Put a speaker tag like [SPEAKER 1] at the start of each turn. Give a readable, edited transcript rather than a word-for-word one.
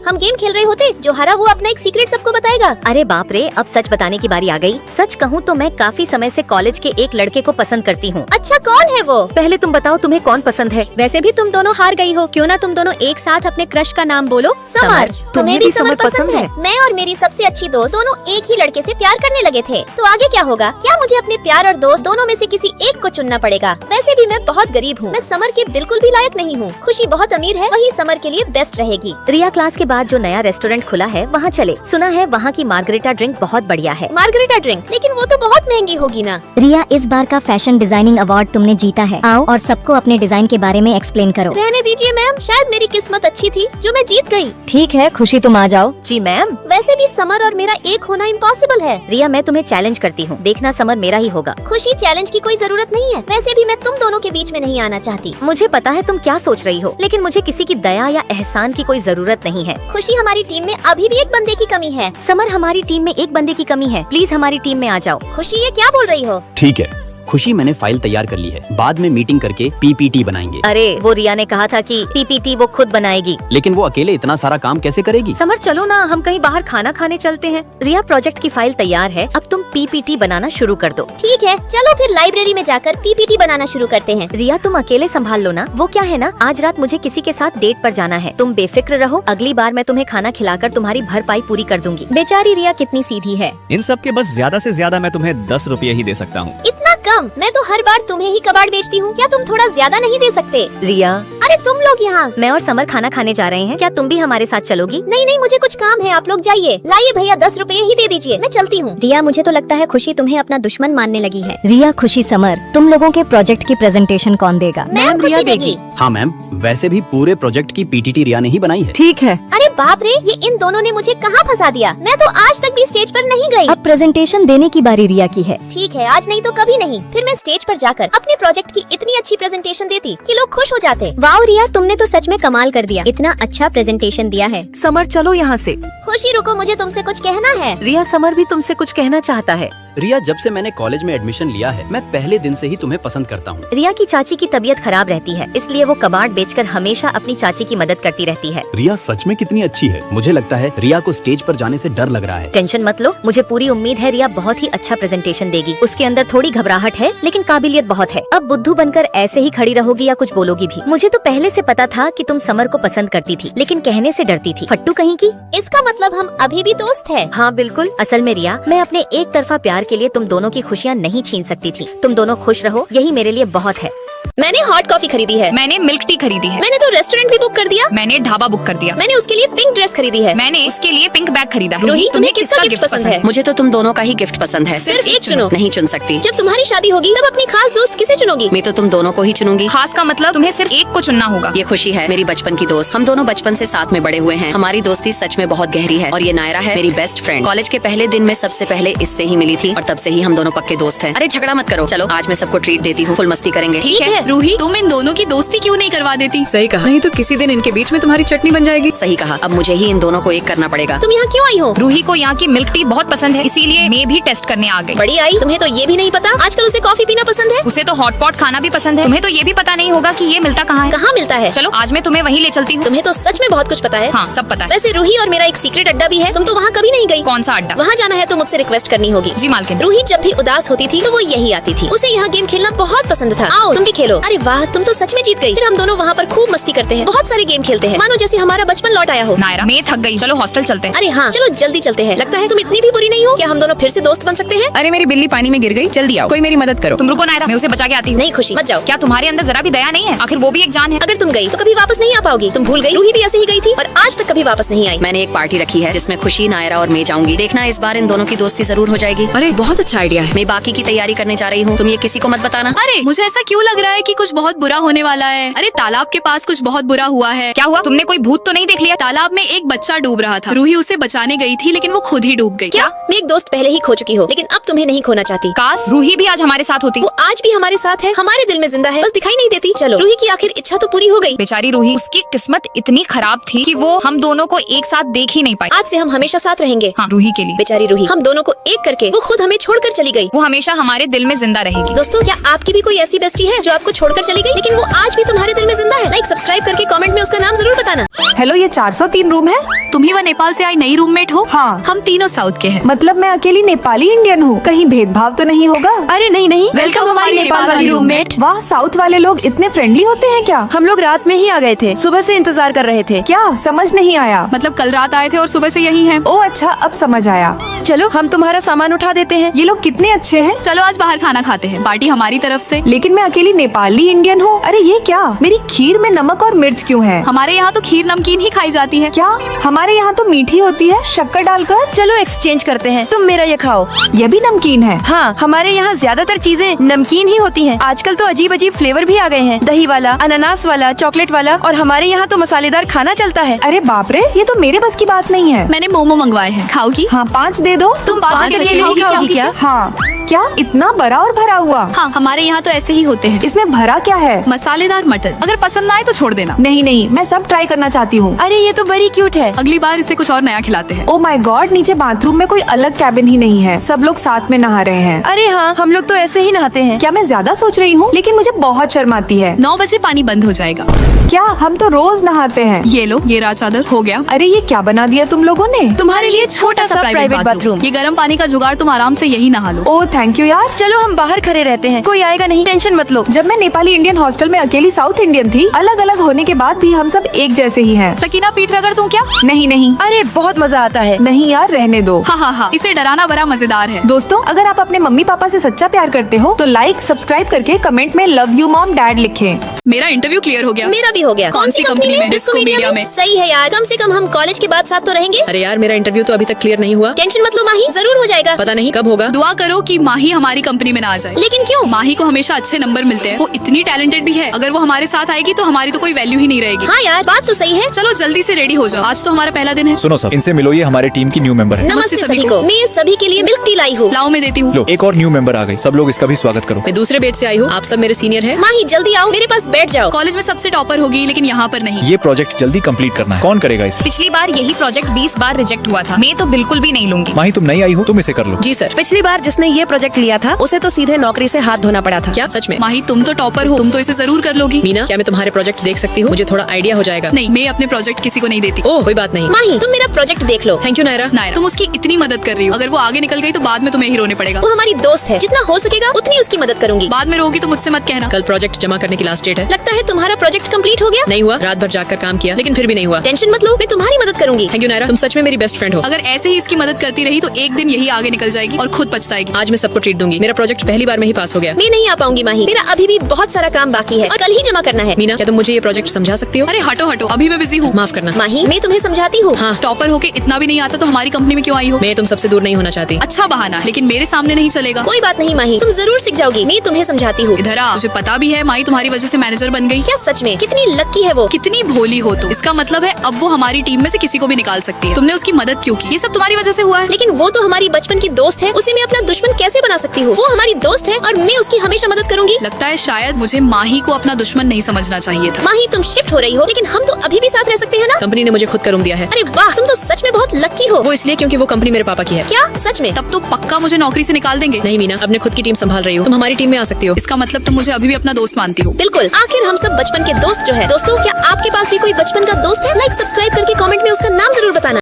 [SPEAKER 1] हम गेम खेल रहे होते, जो हारा वो अपना एक सीक्रेट सबको बताएगा।
[SPEAKER 2] अरे बाप रे, अब सच बताने की बारी आ गई। सच कहूँ तो मैं काफी समय से कॉलेज के एक लड़के को पसंद करती हूँ।
[SPEAKER 1] अच्छा, कौन है वो?
[SPEAKER 2] पहले तुम बताओ तुम्हें कौन पसंद है?
[SPEAKER 1] वैसे भी तुम दोनों हार गई हो, क्यों ना तुम दोनों एक साथ अपने क्रश का नाम बोलो।
[SPEAKER 2] समर।
[SPEAKER 1] तुम्हें भी समर पसंद है? मैं और मेरी सबसे अच्छी दोस्त दोनों एक ही लड़के से प्यार करने लगे थे, तो आगे क्या होगा? क्या मुझे अपने प्यार और दोस्त दोनों में से किसी एक को चुनना पड़ेगा? वैसे भी मैं बहुत गरीब हूँ, मैं समर के बिल्कुल भी लायक नहीं हूँ। खुशी बहुत अमीर है, वही समर के लिए बेस्ट रहेगी।
[SPEAKER 2] रिया क्लास के बाद जो नया रेस्टोरेंट खुला है वहाँ चले। सुना है वहाँ की मार्गरेटा ड्रिंक बहुत बढ़िया है।
[SPEAKER 1] Margarita drink? लेकिन वो तो बहुत महंगी होगी ना।
[SPEAKER 3] रिया, इस बार का फैशन डिजाइनिंग अवार्ड तुमने जीता है। आओ और सबको अपने डिजाइन के बारे में एक्सप्लेन करो।
[SPEAKER 1] रहने दीजिए मैम, शायद मेरी किस्मत अच्छी थी जो मैं जीत गई।
[SPEAKER 3] ठीक है खुशी, तुम आ जाओ।
[SPEAKER 2] जी मैम।
[SPEAKER 1] वैसे भी समर और मेरा एक होना इम्पॉसिबल है।
[SPEAKER 2] रिया, मैं तुम्हें चैलेंज करती हूँ, देखना समर मेरा ही होगा।
[SPEAKER 1] खुशी, चैलेंज की कोई जरूरत नहीं है। वैसे भी मैं तुम दोनों के बीच में नहीं आना चाहती।
[SPEAKER 2] मुझे पता है तुम क्या सोच रही हो, लेकिन मुझे किसी की दया या एहसान की कोई जरूरत नहीं है।
[SPEAKER 1] खुशी, हमारी टीम में अभी भी एक बंदे की कमी है।
[SPEAKER 2] समर, हमारी टीम में एक बंदे की कमी है, प्लीज हमारी टीम में आ जाओ।
[SPEAKER 1] खुशी, ये क्या बोल रही हो?
[SPEAKER 4] ठीक है खुशी, मैंने फाइल तैयार कर ली है, बाद में मीटिंग करके पीपीटी बनाएंगे।
[SPEAKER 2] अरे वो रिया ने कहा था कि पीपीटी वो खुद बनाएगी।
[SPEAKER 4] लेकिन वो अकेले इतना सारा काम कैसे करेगी?
[SPEAKER 2] समर चलो ना, हम कहीं बाहर खाना खाने चलते हैं। रिया, प्रोजेक्ट की फाइल तैयार है, अब तुम पीपीटी बनाना शुरू कर दो।
[SPEAKER 1] ठीक है, चलो फिर लाइब्रेरी में जाकर पीपीटी बनाना शुरू करते हैं।
[SPEAKER 2] रिया, तुम अकेले संभाल लो ना। वो क्या है ना, आज रात मुझे किसी के साथ डेट पर जाना है। तुम बेफिक्र रहो, अगली बार मैं तुम्हें खाना खिलाकर तुम्हारी भरपाई पूरी कर दूंगी।
[SPEAKER 1] बेचारी रिया कितनी सीधी है।
[SPEAKER 5] इन सब के बस ज्यादा से ज्यादा मैं तुम्हें 10 रुपये ही दे सकता हूँ।
[SPEAKER 1] इतना कम? मैं तो हर बार तुम्हें ही कबाड़ बेचती हूँ, क्या तुम थोड़ा ज्यादा नहीं दे सकते?
[SPEAKER 2] रिया,
[SPEAKER 1] अरे तुम लोग यहाँ।
[SPEAKER 2] मैं और समर खाना खाने जा रहे हैं, क्या तुम भी हमारे साथ चलोगी?
[SPEAKER 1] नहीं नहीं, मुझे कुछ काम है, आप लोग जाइए। लाइए भैया, 10 रुपए ही दे दीजिए, मैं चलती हूँ।
[SPEAKER 3] रिया, मुझे तो लगता है खुशी तुम्हें अपना दुश्मन मानने लगी है। रिया, खुशी, समर, तुम लोगों के प्रोजेक्ट की प्रेजेंटेशन कौन देगा?
[SPEAKER 1] मैम, खुशी देगी।
[SPEAKER 4] हाँ मैम, वैसे भी पूरे प्रोजेक्ट की पीटीटी रिया ने ही बनाई है।
[SPEAKER 3] ठीक है।
[SPEAKER 1] अरे बाप रे, ये इन दोनों ने मुझे कहाँ फंसा दिया। मैं तो आज तक भी स्टेज पर नहीं गई।
[SPEAKER 3] अब प्रेजेंटेशन देने की बारी रिया की है।
[SPEAKER 1] ठीक है, आज नहीं तो कभी नहीं। फिर मैं स्टेज पर जाकर अपने प्रोजेक्ट की इतनी अच्छी प्रेजेंटेशन देती कि लोग खुश हो जाते।
[SPEAKER 3] वाओ रिया, तुमने तो सच में कमाल कर दिया, इतना अच्छा प्रेजेंटेशन दिया है।
[SPEAKER 2] समर चलो यहाँ से।
[SPEAKER 1] खुशी रुको, मुझे तुमसे कुछ कहना है।
[SPEAKER 2] रिया, समर भी तुमसे कुछ कहना चाहता है।
[SPEAKER 4] रिया, जब से मैंने कॉलेज में एडमिशन लिया है, मैं पहले दिन से ही तुम्हें पसंद करता हूँ।
[SPEAKER 2] रिया की चाची की तबीयत खराब रहती है, इसलिए वो कबाड़ बेचकर हमेशा अपनी चाची की मदद करती रहती है।
[SPEAKER 4] रिया सच में कितनी अच्छी है। मुझे लगता है रिया को स्टेज पर जाने से डर लग रहा है।
[SPEAKER 2] टेंशन मत लो, मुझे पूरी उम्मीद है रिया बहुत ही अच्छा प्रेजेंटेशन देगी। उसके अंदर थोड़ी घबराहट है, लेकिन काबिलियत बहुत है। अब बुद्धू बनकर ऐसे ही खड़ी रहोगी या कुछ बोलोगी भी? मुझे तो पहले से पता था कि तुम समर को पसंद करती थी, लेकिन कहने से डरती थी। फट्टू कहीं की।
[SPEAKER 1] इसका मतलब हम अभी भी दोस्त हैं।
[SPEAKER 2] हाँ बिल्कुल। असल में रिया, मैं अपने एक तरफा प्यार के लिए तुम दोनों की खुशियाँ नहीं छीन सकती थी। तुम दोनों खुश रहो, यही मेरे लिए बहुत है।
[SPEAKER 1] मैंने हॉट कॉफी खरीदी है।
[SPEAKER 6] मैंने मिल्क टी खरीदी है।
[SPEAKER 1] मैंने तो रेस्टोरेंट भी बुक कर दिया।
[SPEAKER 6] मैंने ढाबा बुक कर दिया।
[SPEAKER 1] मैंने उसके लिए पिंक ड्रेस खरीदी है।
[SPEAKER 6] मैंने उसके लिए पिंक बैग खरीदा है।
[SPEAKER 1] रूही, तुम्हें किसका गिफ्ट पसंद है?
[SPEAKER 7] मुझे तो तुम दोनों का ही गिफ्ट पसंद है।
[SPEAKER 1] सिर्फ एक चुनो।
[SPEAKER 7] नहीं चुन सकती।
[SPEAKER 1] जब तुम्हारी शादी होगी तब अपनी खास दोस्त किसे चुनोगी?
[SPEAKER 7] मैं तो तुम दोनों को ही चुनूंगी।
[SPEAKER 6] खास का मतलब तुम्हें सिर्फ एक को चुनना होगा।
[SPEAKER 7] ये खुशी है, मेरी बचपन की दोस्त। हम दोनों बचपन से साथ में बड़े हुए हैं। हमारी दोस्ती सच में बहुत गहरी है। और ये नायरा है, मेरी बेस्ट फ्रेंड। कॉलेज के पहले दिन में सबसे पहले इससे ही मिली थी और तब से ही हम दोनों पक्के दोस्त हैं। अरे झगड़ा मत करो, चलो आज मैं सबको ट्रीट देती हूँ, फुल मस्ती करेंगे।
[SPEAKER 6] ठीक है रूही, तुम इन दोनों की दोस्ती क्यों नहीं करवा देती?
[SPEAKER 8] सही कहा, नहीं तो किसी दिन इनके बीच में तुम्हारी चटनी बन जाएगी।
[SPEAKER 7] सही कहा, अब मुझे ही इन दोनों को एक करना पड़ेगा।
[SPEAKER 1] तुम यहाँ क्यों आई हो?
[SPEAKER 6] रूही को यहाँ की मिल्क टी बहुत पसंद है, इसीलिए मैं भी टेस्ट करने आ गई।
[SPEAKER 1] बड़ी आई, तुम्हें तो ये भी नहीं पता आजकल उसे कॉफी पीना पसंद है।
[SPEAKER 6] उसे तो हॉट पॉट खाना भी पसंद है। तुम्हें तो ये भी पता नहीं होगा कि ये मिलता कहाँ है।
[SPEAKER 1] कहाँ मिलता है?
[SPEAKER 6] चलो आज मैं तुम्हें वहीं ले चलती हूँ।
[SPEAKER 1] तुम्हें तो सच में बहुत कुछ पता है।
[SPEAKER 6] हाँ सब पता है।
[SPEAKER 1] वैसे रूही और मेरा एक सीक्रेट अड्डा भी है, तुम तो वहाँ कभी नहीं गई।
[SPEAKER 6] कौन सा अड्डा?
[SPEAKER 1] वहाँ जाना है तो मुझसे रिक्वेस्ट करनी होगी।
[SPEAKER 6] जी मालकिन।
[SPEAKER 1] रूही जब भी उदास होती थी तो वो यही आती थी। उसे यहाँ गेम खेलना बहुत पसंद था। आओ तुम भी खेलो। अरे वाह, तुम तो सच में जीत गई। फिर हम दोनों वहाँ पर खूब मस्ती करते हैं, बहुत सारे गेम खेलते हैं, मानो जैसे हमारा बचपन लौट आया हो।
[SPEAKER 6] नायरा, मैं थक गई, चलो हॉस्टल चलते हैं।
[SPEAKER 1] अरे हाँ चलो जल्दी चलते हैं। लगता है तुम इतनी भी बुरी नहीं हो, क्या हम दोनों फिर से दोस्त बन सकते हैं?
[SPEAKER 8] अरे मेरी बिल्ली पानी में गिर गई, जल्दी आओ, कोई मेरी मदद करो।
[SPEAKER 6] तुम रुको नायरा, मैं उसे बचा के आती हूँ।
[SPEAKER 1] नहीं खुशी, मत जाओ।
[SPEAKER 6] क्या तुम्हारे अंदर जरा भी दया नहीं है? आखिर वो भी एक जान है।
[SPEAKER 1] अगर तुम गई तो कभी वापस नहीं आ पाओगी। तुम भूल गई, रूही भी ऐसे ही गई थी और आज तक कभी वापस नहीं आई।
[SPEAKER 7] मैंने एक पार्टी रखी है जिसमें खुशी, नायरा और मैं जाऊंगी। देखना इस बार इन दोनों की दोस्ती जरूर हो जाएगी।
[SPEAKER 8] अरे बहुत अच्छा आइडिया है।
[SPEAKER 7] मैं बाकी की तैयारी करने जा रही हूँ, तुम ये किसी को मत बताना।
[SPEAKER 9] अरे मुझे ऐसा क्यों लग रहा है कि कुछ बहुत बुरा होने वाला है। अरे तालाब के पास कुछ बहुत बुरा हुआ है।
[SPEAKER 6] क्या हुआ? तुमने कोई भूत तो नहीं देख लिया?
[SPEAKER 9] तालाब में एक बच्चा डूब रहा था। रूही उसे बचाने गई थी लेकिन वो खुद ही डूब गई।
[SPEAKER 1] क्या? मैं एक दोस्त पहले ही खो चुकी हो, लेकिन अब तुम्हें नहीं खोना चाहती।
[SPEAKER 6] काश रूही भी आज हमारे साथ होती।
[SPEAKER 1] वो आज भी हमारे साथ है, हमारे दिल में जिंदा है, बस दिखाई नहीं देती। चलो, रूही की आखिर इच्छा तो पूरी हो गई।
[SPEAKER 6] बेचारी रूही, उसकी किस्मत इतनी खराब थी कि वो हम दोनों को एक साथ देख ही नहीं पाई।
[SPEAKER 1] आज से हम हमेशा साथ रहेंगे।
[SPEAKER 6] हाँ, रूही के लिए।
[SPEAKER 1] बेचारी रूही, हम दोनों को एक करके वो खुद हमें छोड़कर चली गई।
[SPEAKER 6] वो हमेशा हमारे दिल में जिंदा रहेगी।
[SPEAKER 1] दोस्तों, क्या आपकी भी कोई ऐसी बेस्टी है जो आपको छोड़कर चली गई लेकिन वो आज भी तुम्हारे दिल में जिंदा है? लाइक सब्सक्राइब करके कमेंट में उसका नाम जरूर बताना।
[SPEAKER 10] हेलो, ये 403 रूम है?
[SPEAKER 9] तुम ही वो नेपाल से आई नई रूममेट हो?
[SPEAKER 10] हाँ।
[SPEAKER 9] हम तीनों साउथ के हैं।
[SPEAKER 10] मतलब मैं अकेली नेपाली इंडियन हूँ, कहीं भेदभाव तो नहीं होगा?
[SPEAKER 11] अरे नहीं नहीं,
[SPEAKER 9] वेलकम हमारी नेपाल वाली रूममेट।
[SPEAKER 10] वाह, साउथ वाले लोग इतने फ्रेंडली होते हैं क्या?
[SPEAKER 11] हम लोग रात में ही आ गए थे, सुबह से इंतजार कर रहे थे।
[SPEAKER 10] क्या समझ नहीं आया?
[SPEAKER 9] मतलब कल रात आए थे और सुबह से यही हैं।
[SPEAKER 10] ओ अच्छा, अब समझ आया।
[SPEAKER 11] चलो हम तुम्हारा सामान उठा देते हैं।
[SPEAKER 10] ये लोग कितने अच्छे हैं।
[SPEAKER 9] चलो आज बाहर खाना खाते हैं, पार्टी हमारी तरफ से।
[SPEAKER 10] लेकिन मैं अकेली नेपाली इंडियन हूँ। अरे ये क्या, मेरी खीर में नमक और मिर्च क्यों है?
[SPEAKER 9] हमारे यहाँ तो खीर नमकीन ही खाई जाती है।
[SPEAKER 10] क्या हमारे यहाँ तो मीठी होती है शक्कर डालकर?
[SPEAKER 11] चलो एक्सचेंज करते हैं, तुम मेरा ये खाओ।
[SPEAKER 10] ये भी नमकीन है?
[SPEAKER 11] हाँ, हमारे यहाँ ज्यादातर चीजें नमकीन ही होती हैं। आजकल तो अजीब अजीब फ्लेवर भी आ गए हैं, दही वाला, अनानास वाला, चॉकलेट वाला, और हमारे यहाँ तो मसालेदार खाना चलता है।
[SPEAKER 10] अरे बाप रे, ये तो मेरे बस की बात नहीं है।
[SPEAKER 9] मैंने मोमो मंगवाए हैं, खाओगी?
[SPEAKER 10] हाँ 5 दे दो।
[SPEAKER 9] तुम 5
[SPEAKER 11] के लिए नहीं खाओगी क्या?
[SPEAKER 10] हाँ। क्या इतना बड़ा और भरा हुआ?
[SPEAKER 9] हाँ, हमारे यहाँ तो ऐसे ही होते हैं।
[SPEAKER 10] इसमें भरा क्या है?
[SPEAKER 9] मसालेदार मटर। अगर पसंद आए तो छोड़ देना।
[SPEAKER 10] नहीं नहीं, मैं सब ट्राई करना चाहती हूँ।
[SPEAKER 11] अरे ये तो बड़ी क्यूट है।
[SPEAKER 9] अगली बार इसे कुछ और नया खिलाते हैं।
[SPEAKER 10] ओ माय गॉड, नीचे बाथरूम में कोई अलग कैबिन ही नहीं है, सब लोग साथ में नहा रहे हैं।
[SPEAKER 11] अरे हाँ, हम लोग तो ऐसे ही नहाते हैं।
[SPEAKER 10] क्या मैं ज्यादा सोच रही हूँ? लेकिन मुझे बहुत शर्म आती है।
[SPEAKER 9] 9 बजे पानी बंद हो जाएगा।
[SPEAKER 10] क्या हम तो रोज नहाते हैं।
[SPEAKER 9] ये लो, ये रहा चादर, हो गया।
[SPEAKER 10] अरे ये क्या बना दिया तुम लोगों ने?
[SPEAKER 9] तुम्हारे लिए छोटा सा प्राइवेट बाथरूम। ये गर्म पानी का जुगाड़, तुम आराम से यही नहा लो।
[SPEAKER 10] ओ थैंक यू यार।
[SPEAKER 11] चलो हम बाहर खड़े रहते हैं, कोई आएगा नहीं, टेंशन मत लो।
[SPEAKER 10] जब मैं नेपाली इंडियन हॉस्टल में अकेली साउथ इंडियन थी, अलग अलग होने के बाद भी हम सब एक जैसे ही हैं।
[SPEAKER 9] सकीना पीठ रगड़ दूं क्या?
[SPEAKER 10] नहीं नहीं
[SPEAKER 11] अरे बहुत मजा आता है।
[SPEAKER 10] नहीं यार, रहने दो।
[SPEAKER 9] हाँ हाँ हाँ, इसे डराना बड़ा मजेदार है।
[SPEAKER 10] दोस्तों, अगर आप अपने मम्मी पापा से सच्चा प्यार करते हो तो लाइक सब्सक्राइब करके कमेंट में लव यू मॉम डैड लिखें।
[SPEAKER 9] मेरा इंटरव्यू क्लियर हो गया।
[SPEAKER 1] मेरा भी हो गया।
[SPEAKER 9] कौन सी कंपनी में? डिस्को मीडिया में।
[SPEAKER 1] सही है यार, कम से कम हम कॉलेज के बाद साथ तो रहेंगे।
[SPEAKER 7] अरे यार, मेरा इंटरव्यू तो अभी तक क्लियर नहीं हुआ।
[SPEAKER 1] टेंशन मत लो माही, जरूर हो जाएगा।
[SPEAKER 7] पता नहीं कब होगा।
[SPEAKER 9] दुआ करो कि माही हमारी कंपनी में ना आ जाए।
[SPEAKER 1] लेकिन क्यों?
[SPEAKER 9] माही को हमेशा अच्छे नंबर मिलते हैं, वो इतनी टैलेंटेड भी है। अगर वो हमारे साथ आएगी तो हमारी तो कोई वैल्यू ही नहीं रहेगी।
[SPEAKER 1] हाँ यार, बात तो सही है।
[SPEAKER 9] चलो जल्दी से रेडी हो जाओ, आज तो हमारा पहला दिन है।
[SPEAKER 12] सुनो सब, इनसे मिलो, ये हमारे टीम की न्यू मेंबर है।
[SPEAKER 1] नमस्ते सभी को। मैं सभी के लिए मिल्क टी लाई हूँ।
[SPEAKER 9] लाओ मैं देती हूँ।
[SPEAKER 12] लो, एक और न्यू मेंबर आ गई, सब लोग इसका भी स्वागत करो।
[SPEAKER 7] मैं दूसरे बेच से आई हूँ, आप सब मेरे सीनियर हैं।
[SPEAKER 1] माही जल्दी आओ, मेरे पास बैठ जाओ।
[SPEAKER 9] कॉलेज में सबसे टॉपर होगी, लेकिन यहाँ पर नहीं।
[SPEAKER 12] ये प्रोजेक्ट जल्दी कंप्लीट करना है, कौन करेगा इसे?
[SPEAKER 6] पिछली बार यही प्रोजेक्ट 20 बार रिजेक्ट हुआ था, मैं तो बिल्कुल भी नहीं लूंगी।
[SPEAKER 12] माही तुम नई आई हो, तुम इसे कर लो।
[SPEAKER 7] जी सर।
[SPEAKER 8] पिछली बार जिसने ये प्रोजेक्ट लिया था उसे तो सीधे नौकरी से हाथ धोना पड़ा था।
[SPEAKER 7] क्या सच में?
[SPEAKER 9] माही तुम तो टॉपर हो, तुम तो इसे जरूर कर लोगी।
[SPEAKER 7] मीना, क्या मैं तुम्हारे प्रोजेक्ट देख सकती हूँ? मुझे थोड़ा आइडिया हो जाएगा।
[SPEAKER 9] नहीं, मैं अपने प्रोजेक्ट किसी को नहीं देती।
[SPEAKER 7] ओह कोई बात नहीं।
[SPEAKER 1] माही तुम मेरा प्रोजेक्ट देख लो।
[SPEAKER 7] Thank you Naira.
[SPEAKER 9] नायरा, तुम उसकी इतनी मदद कर रही हो, अगर वो आगे निकल गई तो बाद में तुम्हें ही रोने पड़ेगा।
[SPEAKER 1] वो हमारी दोस्त है, जितना हो सकेगा उतनी उसकी मदद करूंगी।
[SPEAKER 9] बाद में रोगी तो मुझसे मत कहना।
[SPEAKER 7] कल प्रोजेक्ट जमा करने की लास्ट डेट है।
[SPEAKER 1] लगता है तुम्हारा प्रोजेक्ट कंप्लीट हो गया।
[SPEAKER 7] नहीं हुआ, रात भर जाकर काम किया लेकिन फिर भी नहीं हुआ।
[SPEAKER 1] टेंशन मत लो, मैं तुम्हारी मदद करूंगी।
[SPEAKER 7] थैंक यू नायरा, तुम सच में मेरी बेस्ट फ्रेंड हो।
[SPEAKER 9] अगर ऐसे ही इसकी मदद करती रही तो एक दिन यही आगे निकल जाएगी और खुद पछताएगी।
[SPEAKER 7] आज मैं सबको ट्रीट दूंगी। मेरा प्रोजेक्ट पहली बार में ही पास हो गया।
[SPEAKER 1] मैं नहीं आ पाऊंगी माही, मेरा अभी भी बहुत सारा काम बाकी है और कल ही जमा करना है।
[SPEAKER 7] मीना, क्या तुम मुझे ये प्रोजेक्ट समझा सकती हो?
[SPEAKER 9] अरे हटो हटो, अभी मैं बिजी हूँ।
[SPEAKER 7] माफ करना।
[SPEAKER 1] माही मैं तुम्हें समझाती हूँ।
[SPEAKER 7] हाँ।
[SPEAKER 9] टॉपर होके इतना भी नहीं आता तो हमारी कंपनी में क्यों आई हो?
[SPEAKER 7] मैं तुम सबसे दूर नहीं होना चाहती।
[SPEAKER 9] अच्छा बहाना है, लेकिन मेरे सामने नहीं चलेगा।
[SPEAKER 1] कोई बात नहीं माही, तुम जरूर सीख जाओगी, मैं तुम्हें समझाती हूँ।
[SPEAKER 9] इधर आ, मुझे पता भी है माही तुम्हारी वजह से मैनेजर बन गई।
[SPEAKER 1] क्या सच में? कितनी लक्की है वो।
[SPEAKER 9] कितनी भोली हो तुम। इसका मतलब है अब वो हमारी टीम में से किसी को भी निकाल सकती है। तुमने उसकी मदद क्यों की? ये सब तुम्हारी वजह से हुआ है।
[SPEAKER 1] लेकिन वो तो हमारी बचपन की दोस्त है, उसे मैं अपना दुश्मन कैसे बना सकती हूँ? वो हमारी दोस्त है और मैं उसकी हमेशा मदद करूंगी।
[SPEAKER 9] लगता है शायद मुझे माही को अपना दुश्मन नहीं समझना चाहिए था।
[SPEAKER 1] माही तुम शिफ्ट हो रही हो, लेकिन हम तो अभी भी साथ रह सकते हैं ना?
[SPEAKER 7] कंपनी ने मुझे खुद का रूम दिया है।
[SPEAKER 1] अरे वाह, तुम तो सच में बहुत लक्की हो।
[SPEAKER 7] वो इसलिए क्योंकि वो कंपनी मेरे पापा की है।
[SPEAKER 1] क्या सच में?
[SPEAKER 9] तब तो पक्का मुझे नौकरी से निकाल देंगे।
[SPEAKER 7] नहीं मीना, अपने खुद की टीम संभाल रही हो, तुम हमारी टीम में आ सकती हो।
[SPEAKER 9] इसका मतलब तुम मुझे अभी भी अपना दोस्त मानती हो?
[SPEAKER 1] बिल्कुल, आखिर हम सब बचपन के दोस्त जो है। दोस्तों, क्या आपके पास भी कोई बचपन का दोस्त है? लाइक सब्सक्राइब करके कमेंट में उसका नाम जरूर बताना।